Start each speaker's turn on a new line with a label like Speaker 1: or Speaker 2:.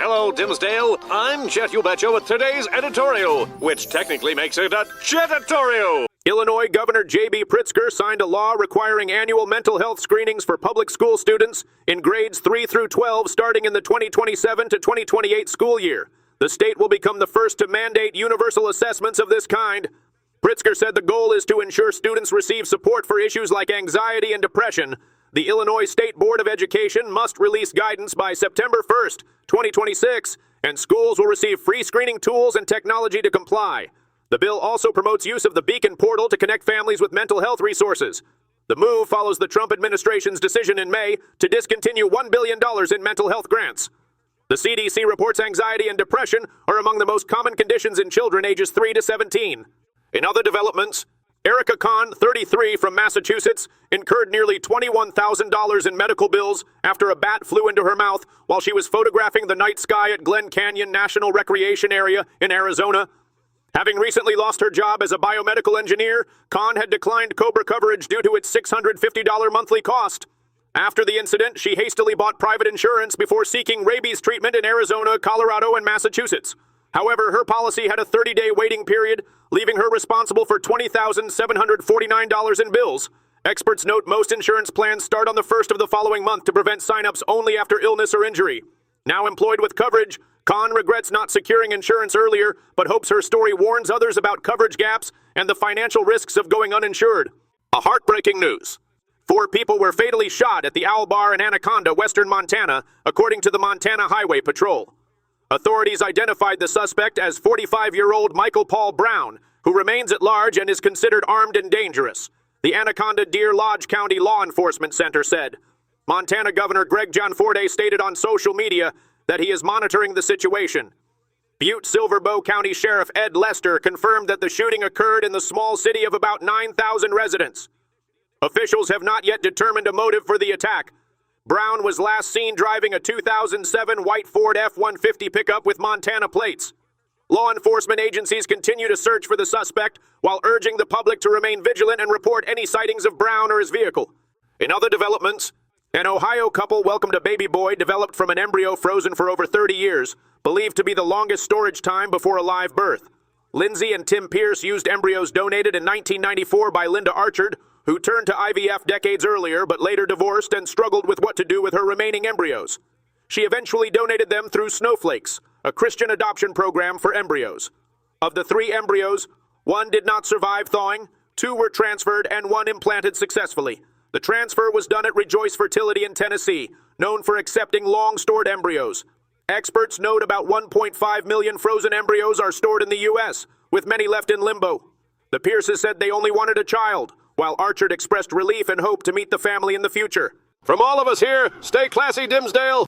Speaker 1: Hello, Dimsdale. I'm Jet You Betcha with today's editorial, which technically makes it a Jetatorial. Illinois Governor J.B. Pritzker signed a law requiring annual mental health screenings for public school students in grades 3 through 12 starting in the 2027 to 2028 school year. The state will become the first to mandate universal assessments of this kind. Pritzker said the goal is to ensure students receive support for issues like anxiety and depression. The Illinois State Board of Education must release guidance by September 1st, 2026, and schools will receive free screening tools and technology to comply. The bill also promotes use of the Beacon portal to connect families with mental health resources. The move follows the Trump administration's decision in May to discontinue $1 billion in mental health grants. The CDC reports anxiety and depression are among the most common conditions in children ages 3 to 17. In other developments, Erica Kahn, 33, from Massachusetts, incurred nearly $21,000 in medical bills after a bat flew into her mouth while she was photographing the night sky at Glen Canyon National Recreation Area in Arizona. Having recently lost her job as a biomedical engineer, Kahn had declined COBRA coverage due to its $650 monthly cost. After the incident, she hastily bought private insurance before seeking rabies treatment in Arizona, Colorado, and Massachusetts. However, her policy had a 30-day waiting period, leaving her responsible for $20,749 in bills. Experts note most insurance plans start on the first of the following month to prevent sign-ups only after illness or injury. Now employed with coverage, Kahn regrets not securing insurance earlier, but hopes her story warns others about coverage gaps and the financial risks of going uninsured. A heartbreaking news. 4 people were fatally shot at the Owl Bar in Anaconda, western Montana, according to the Montana Highway Patrol. Authorities identified the suspect as 45-year-old Michael Paul Brown, who remains at large and is considered armed and dangerous, the Anaconda Deer Lodge County Law Enforcement Center said. Montana Governor Greg Gianforte stated on social media that he is monitoring the situation. Butte-Silver Bow County Sheriff Ed Lester confirmed that the shooting occurred in the small city of about 9,000 residents. Officials have not yet determined a motive for the attack. Brown was last seen driving a 2007 white Ford F-150 pickup with Montana plates. Law enforcement agencies continue to search for the suspect while urging the public to remain vigilant and report any sightings of Brown or his vehicle. In other developments, an Ohio couple welcomed a baby boy developed from an embryo frozen for over 30 years, believed to be the longest storage time before a live birth. Lindsay and Tim Pierce used embryos donated in 1994 by Linda Archard, who turned to IVF decades earlier but later divorced and struggled with what to do with her remaining embryos. She eventually donated them through Snowflakes, a Christian adoption program for embryos. Of the 3 embryos, 1 did not survive thawing, 2 were transferred, and 1 implanted successfully. The transfer was done at Rejoice Fertility in Tennessee, known for accepting long-stored embryos. Experts note about 1.5 million frozen embryos are stored in the U.S., with many left in limbo. The Pierces said they only wanted a child, while Archard expressed relief and hope to meet the family in the future. From all of us here, stay classy, Dimsdale!